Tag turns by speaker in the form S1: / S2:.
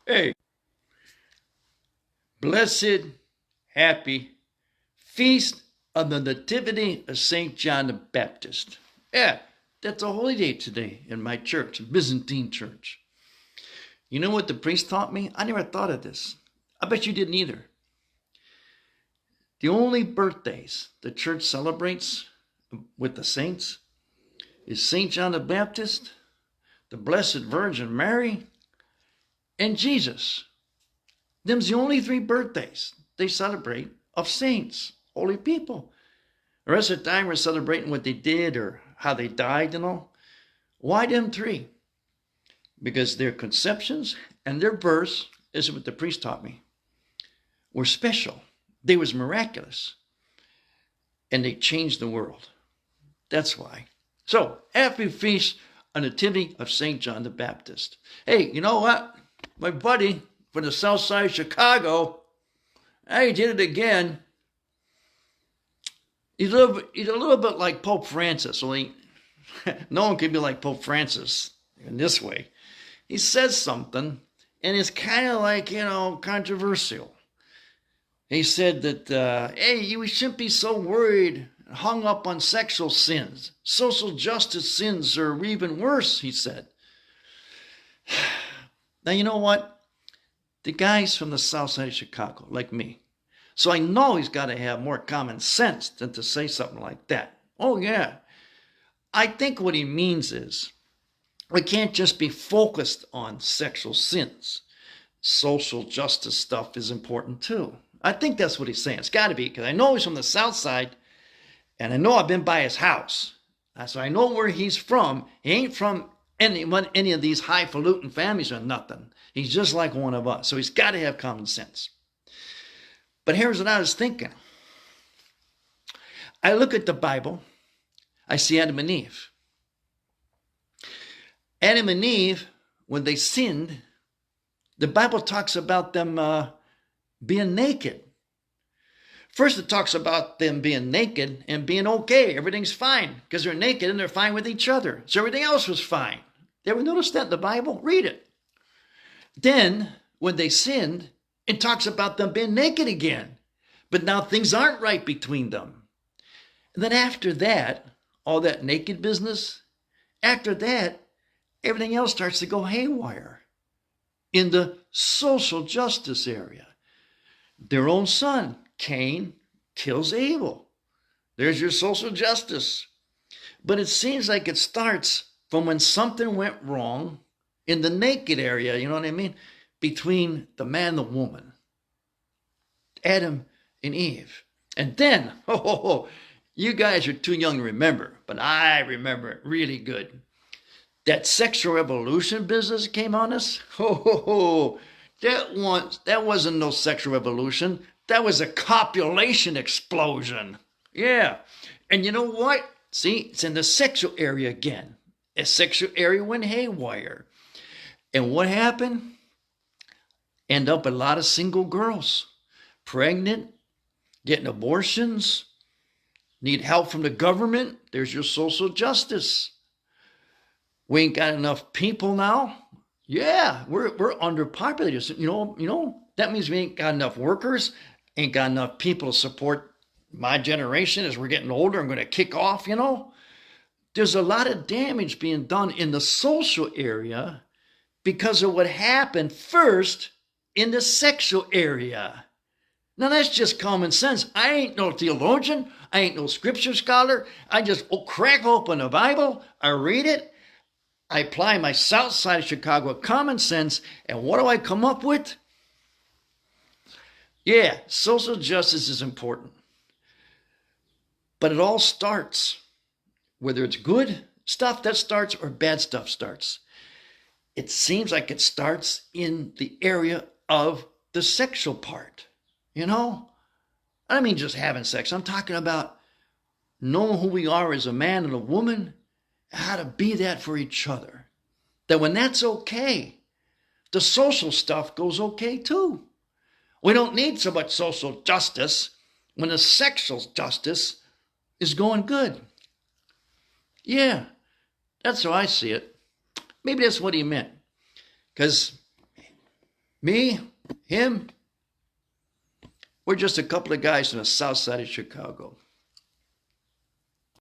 S1: Hey, blessed, happy feast of the Nativity of St. John the Baptist. Yeah, that's a holy day today in my church, Byzantine church. You know what the priest taught me? I never thought of this. I bet you didn't either. The only birthdays the church celebrates with the saints is St. John the Baptist, the Blessed Virgin Mary, and Jesus. Them's the only three birthdays they celebrate of saints, holy people. The rest of the time we're celebrating what they did or how they died. Why them three? Because their conceptions and their births, this is what the priest taught me, were special. They was miraculous. And they changed the world. That's why. So, happy feast on the Nativity of St. John the Baptist. Hey, you know what? My buddy from the Southside of Chicago, he did it again. He's a little bit like Pope Francis, only no one can be like Pope Francis in this way. He says something, and it's kind of like, controversial. He said that, we shouldn't be so worried, hung up on sexual sins. Social justice sins are even worse, he said. Now, you know what? The guy's from the south side of Chicago, like me. So I know he's got to have more common sense than to say something like that. Oh, yeah. I think what he means is we can't just be focused on sexual sins. Social justice stuff is important too. I think that's what he's saying. It's got to be, because I know he's from the south side, and I know I've been by his house. So I know where he's from. He ain't from any of these highfalutin families or nothing. He's just like one of us. So he's got to have common sense. But here's what I was thinking. I look at the Bible. I see Adam and Eve. Adam and Eve, when they sinned, the Bible talks about them being naked. First, it talks about them being naked and being okay. Everything's fine because they're naked and they're fine with each other. So everything else was fine. You ever notice that in the Bible? Read it. Then, when they sinned, it talks about them being naked again. But now things aren't right between them. And then after that, all that naked business, after that, everything else starts to go haywire in the social justice area. Their own son, Cain, kills Abel. There's your social justice. But it seems like it starts from when something went wrong in the naked area, you know what I mean? Between the man and the woman, Adam and Eve. And then, you guys are too young to remember, but I remember it really good. That sexual revolution business came on us. That wasn't no sexual revolution. That was a copulation explosion. Yeah. And you know what? See, it's in the sexual area again. A sexual area went haywire. And what happened? End up a lot of single girls, pregnant, getting abortions, need help from the government. There's your social justice. We ain't got enough people now. Yeah, we're underpopulated. That means we ain't got enough workers, ain't got enough people to support my generation as we're getting older and going to kick off. There's a lot of damage being done in the social area because of what happened first in the sexual area. Now that's just common sense. I ain't no theologian. I ain't no scripture scholar. I just crack open the Bible. I read it. I apply my south side of Chicago common sense. And what do I come up with? Yeah, social justice is important. But it all starts, whether it's good stuff that starts or bad stuff starts. It seems like it starts in the area of the sexual part. I don't mean just having sex. I'm talking about knowing who we are as a man and a woman, how to be that for each other. That when that's okay, the social stuff goes okay too. We don't need so much social justice when the sexual justice is going good. Yeah, that's how I see it. Maybe that's what he meant. Because Me, him, we're just a couple of guys from the Southside of Chicago.